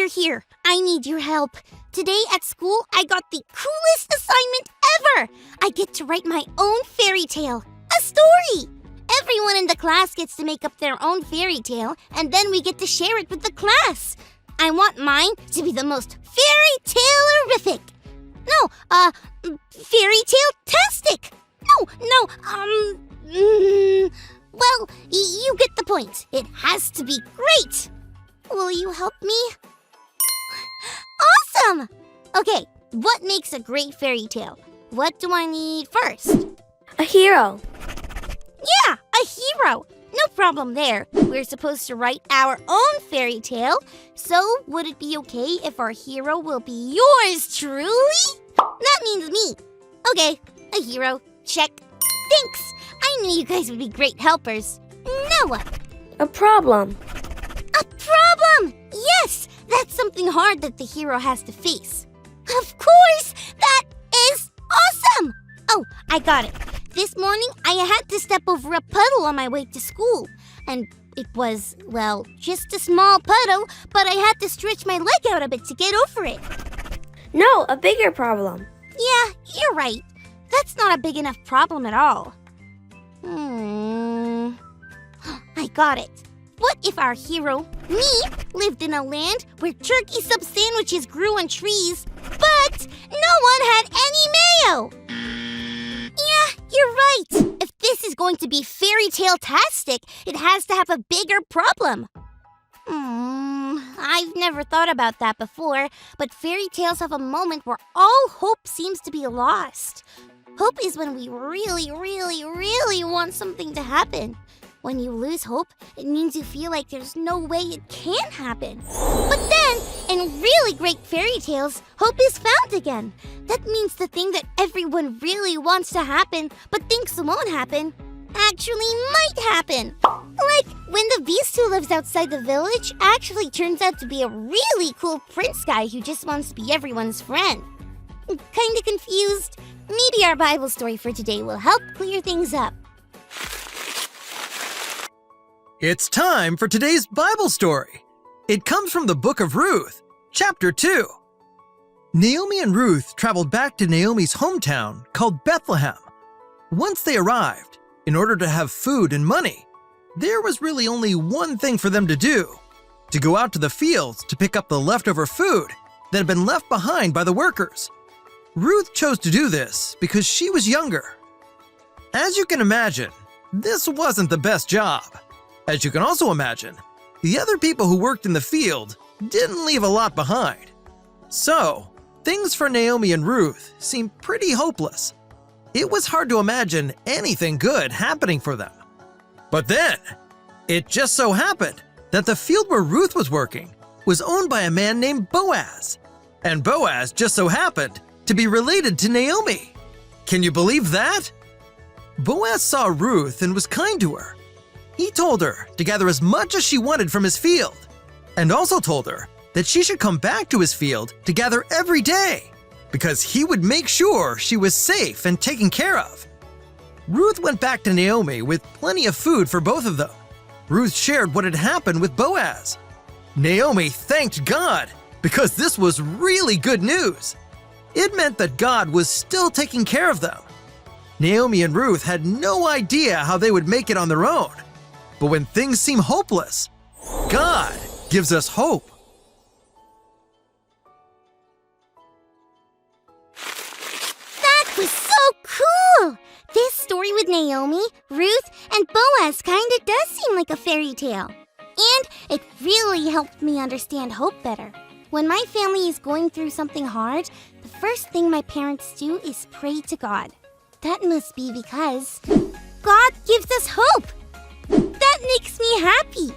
you're here. I need your help. Today at school, I got the coolest assignment ever. I get to write my own fairy tale, a story. Everyone in the class gets to make up their own fairy tale, and then we get to share it with the class. I want mine to be the most fairy tale-erific. No, fairy tale-tastic. Well, you get the point. It has to be great. Will you help me? Awesome! Okay, what makes a great fairy tale? What do I need first? A hero. Yeah, a hero. No problem there. We're supposed to write our own fairy tale. So, would it be okay if our hero will be yours truly? That means me. Okay, a hero. Check. Thanks. I knew you guys would be great helpers. Now what? A problem. A problem! Yes! That's something hard that the hero has to face. Of course! That is awesome! Oh, I got it. This morning, I had to step over a puddle on my way to school. And it was, well, just a small puddle, but I had to stretch my leg out a bit to get over it. No, a bigger problem. Yeah, you're right. That's not a big enough problem at all. I got it. What if our hero, me, lived in a land where turkey sub sandwiches grew on trees, but no one had any mayo? Yeah, you're right. If this is going to be fairy tale-tastic, it has to have a bigger problem. I've never thought about that before, but fairy tales have a moment where all hope seems to be lost. Hope is when we really, really, really want something to happen. When you lose hope, it means you feel like there's no way it can happen. But then, in really great fairy tales, hope is found again. That means the thing that everyone really wants to happen, but thinks won't happen, actually might happen. Like when the beast who lives outside the village actually turns out to be a really cool prince guy who just wants to be everyone's friend. Kinda confused? Maybe our Bible story for today will help clear things up. It's time for today's Bible story. It comes from the book of Ruth, chapter 2. Naomi and Ruth traveled back to Naomi's hometown called Bethlehem. Once they arrived, in order to have food and money, there was really only one thing for them to do: to go out to the fields to pick up the leftover food that had been left behind by the workers. Ruth chose to do this because she was younger. As you can imagine, this wasn't the best job. As you can also imagine, the other people who worked in the field didn't leave a lot behind. So, things for Naomi and Ruth seemed pretty hopeless. It was hard to imagine anything good happening for them. But then, it just so happened that the field where Ruth was working was owned by a man named Boaz. And Boaz just so happened to be related to Naomi. Can you believe that? Boaz saw Ruth and was kind to her. He told her to gather as much as she wanted from his field, and also told her that she should come back to his field to gather every day, because he would make sure she was safe and taken care of. Ruth went back to Naomi with plenty of food for both of them. Ruth shared what had happened with Boaz. Naomi thanked God because this was really good news. It meant that God was still taking care of them. Naomi and Ruth had no idea how they would make it on their own. But when things seem hopeless, God gives us hope. That was so cool! This story with Naomi, Ruth, and Boaz kinda does seem like a fairy tale. And it really helped me understand hope better. When my family is going through something hard, the first thing my parents do is pray to God. That must be because God gives us hope. That makes me happy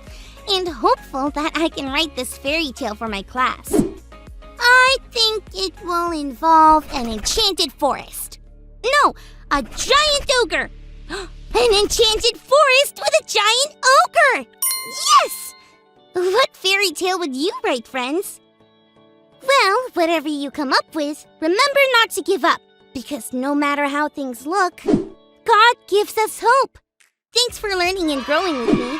and hopeful that I can write this fairy tale for my class. I think it will involve an enchanted forest. No, a giant ogre. An enchanted forest with a giant ogre. Yes! What fairy tale would you write, friends? Well, whatever you come up with, remember not to give up, because no matter how things look, God gives us hope. Thanks for learning and growing with me.